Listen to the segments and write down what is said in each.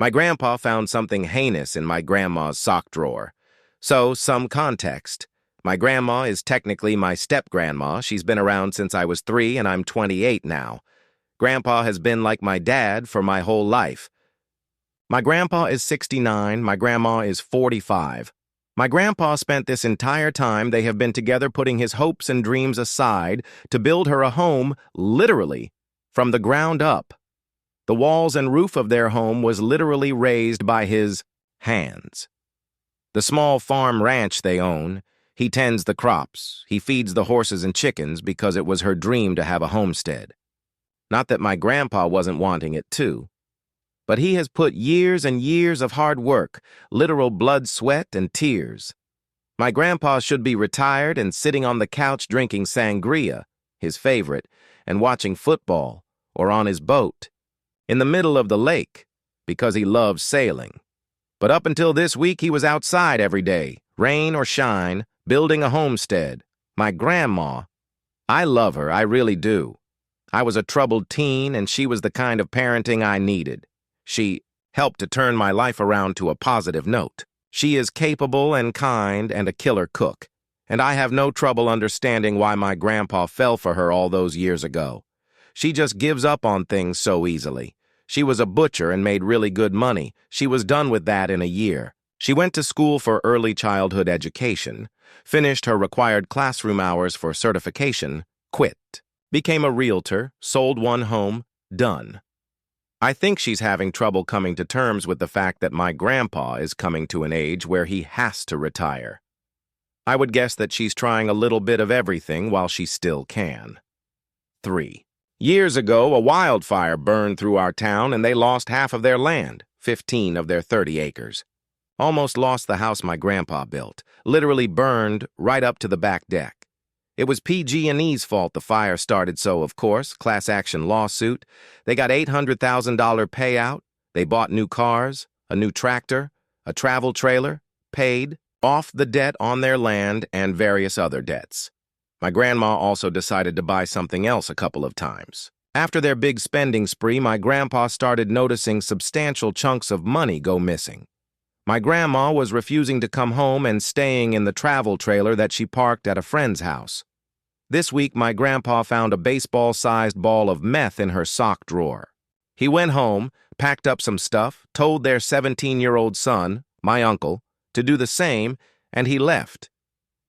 My grandpa found something heinous in my grandma's sock drawer. So, some context. My grandma is technically my step-grandma. She's been around since I was 3 and I'm 28 now. Grandpa has been like my dad for my whole life. My grandpa is 69, my grandma is 45. My grandpa spent this entire time they have been together putting his hopes and dreams aside to build her a home, literally, from the ground up. The walls and roof of their home was literally raised by his hands. The small farm ranch they own, he tends the crops, he feeds the horses and chickens because it was her dream to have a homestead. Not that my grandpa wasn't wanting it too. But he has put years and years of hard work, literal blood, sweat, and tears. My grandpa should be retired and sitting on the couch drinking sangria, his favorite, and watching football, or on his boat, in the middle of the lake, because he loves sailing. But up until this week, he was outside every day, rain or shine, building a homestead. My grandma, I love her, I really do. I was a troubled teen, and she was the kind of parenting I needed. She helped to turn my life around to a positive note. She is capable and kind and a killer cook, and I have no trouble understanding why my grandpa fell for her all those years ago. She just gives up on things so easily. She was a butcher and made really good money. She was done with that in a year. She went to school for early childhood education, finished her required classroom hours for certification, quit, became a realtor, sold one home, done. I think she's having trouble coming to terms with the fact that my grandpa is coming to an age where he has to retire. I would guess that she's trying a little bit of everything while she still can. 3. Years ago, a wildfire burned through our town and they lost half of their land, 15 of their 30 acres. Almost lost the house my grandpa built, literally burned right up to the back deck. It was PG&E's fault the fire started, so, of course, class action lawsuit. They got $800,000 payout. They bought new cars, a new tractor, a travel trailer, paid off the debt on their land and various other debts. My grandma also decided to buy something else a couple of times. After their big spending spree, my grandpa started noticing substantial chunks of money go missing. My grandma was refusing to come home and staying in the travel trailer that she parked at a friend's house. This week, my grandpa found a baseball-sized ball of meth in her sock drawer. He went home, packed up some stuff, told their 17-year-old son, my uncle, to do the same, and he left.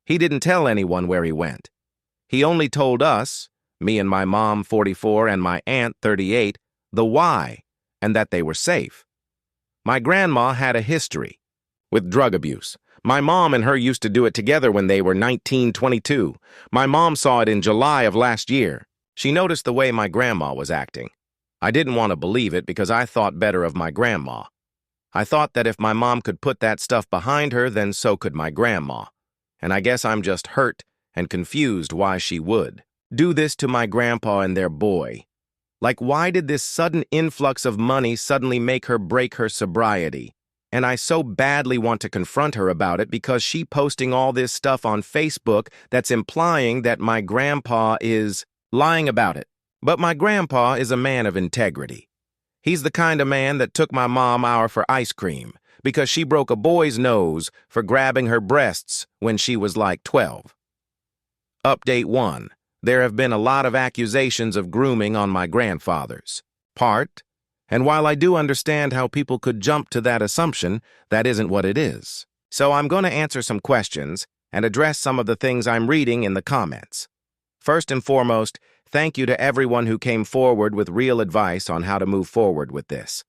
He didn't tell anyone where he went. He only told us, me and my mom, 44, and my aunt, 38, the why, and that they were safe. My grandma had a history with drug abuse. My mom and her used to do it together when they were 19, 22. My mom saw it in July of last year. She noticed the way my grandma was acting. I didn't want to believe it because I thought better of my grandma. I thought that if my mom could put that stuff behind her, then so could my grandma. And I guess I'm just hurt and confused why she would do this to my grandpa and their boy. Like, why did this sudden influx of money suddenly make her break her sobriety? And I so badly want to confront her about it because she posting all this stuff on Facebook that's implying that my grandpa is lying about it. But my grandpa is a man of integrity. He's the kind of man that took my mom out for ice cream because she broke a boy's nose for grabbing her breasts when she was like 12. Update 1. There have been a lot of accusations of grooming on my grandfather's part. And while I do understand how people could jump to that assumption, that isn't what it is. So I'm going to answer some questions and address some of the things I'm reading in the comments. First and foremost, thank you to everyone who came forward with real advice on how to move forward with this.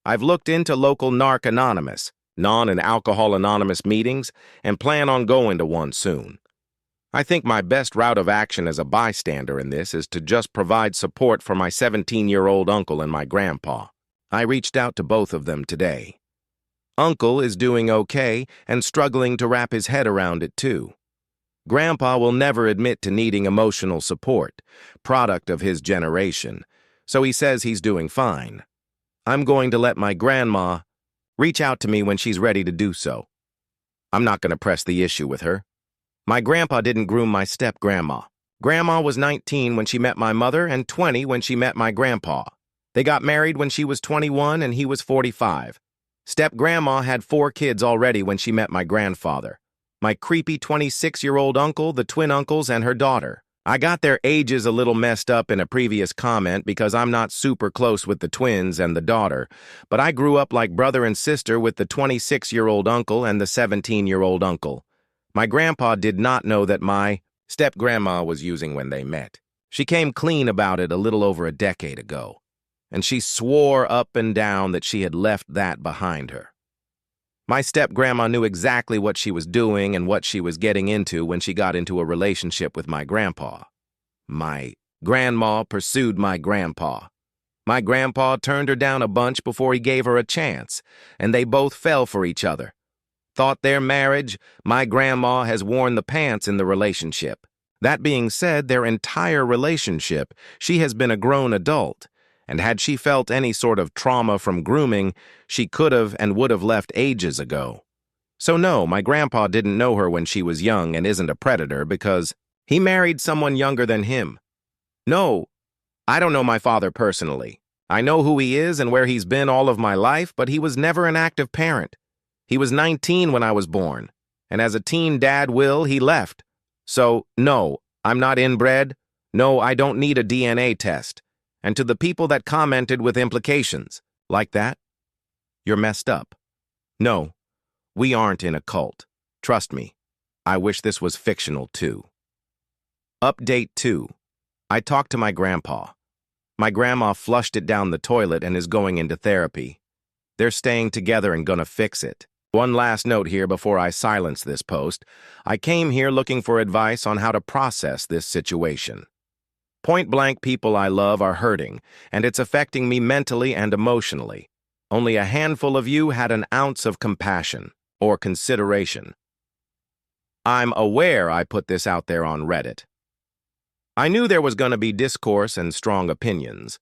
I've looked into local Narc Anonymous, Non- and Alcohol Anonymous meetings, and plan on going to one soon. I think my best route of action as a bystander in this is to just provide support for my 17-year-old uncle and my grandpa. I reached out to both of them today. Uncle is doing okay and struggling to wrap his head around it too. Grandpa will never admit to needing emotional support, product of his generation, so he says he's doing fine. I'm going to let my grandma reach out to me when she's ready to do so. I'm not going to press the issue with her. My grandpa didn't groom my step-grandma. Grandma was 19 when she met my mother and 20 when she met my grandpa. They got married when she was 21 and he was 45. Step-grandma had 4 kids already when she met my grandfather. My creepy 26-year-old uncle, the twin uncles, and her daughter. I got their ages a little messed up in a previous comment because I'm not super close with the twins and the daughter, but I grew up like brother and sister with the 26-year-old uncle and the 17-year-old uncle. My grandpa did not know that my step-grandma was using when they met. She came clean about it a little over a decade ago, and she swore up and down that she had left that behind her. My step-grandma knew exactly what she was doing and what she was getting into when she got into a relationship with my grandpa. My grandma pursued my grandpa. My grandpa turned her down a bunch before he gave her a chance, and they both fell for each other. Thought their marriage, my grandma has worn the pants in the relationship. That being said, their entire relationship, she has been a grown adult, and had she felt any sort of trauma from grooming, she could have and would have left ages ago. So no, my grandpa didn't know her when she was young and isn't a predator because he married someone younger than him. No, I don't know my father personally. I know who he is and where he's been all of my life, but he was never an active parent. He was 19 when I was born, and as a teen dad he left. So, no, I'm not inbred. No, I don't need a DNA test. And to the people that commented with implications, like that, you're messed up. No, we aren't in a cult. Trust me, I wish this was fictional too. Update 2. I talked to my grandpa. My grandma flushed it down the toilet and is going into therapy. They're staying together and gonna fix it. One last note here before I silence this post. I came here looking for advice on how to process this situation. Point-blank people I love are hurting, and it's affecting me mentally and emotionally. Only a handful of you had an ounce of compassion or consideration. I'm aware I put this out there on Reddit. I knew there was going to be discourse and strong opinions,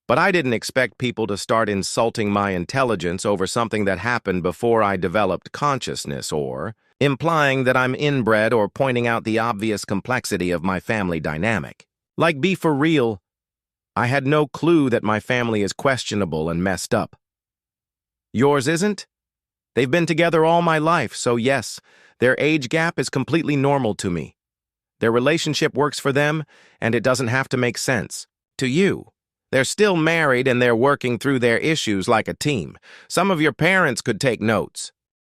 but I didn't expect people to start insulting my intelligence over something that happened before I developed consciousness or implying that I'm inbred or pointing out the obvious complexity of my family dynamic. Like, be for real, I had no clue that my family is questionable and messed up. Yours isn't? They've been together all my life, so yes, their age gap is completely normal to me. Their relationship works for them, and it doesn't have to make sense. To you, they're still married and they're working through their issues like a team. Some of your parents could take notes.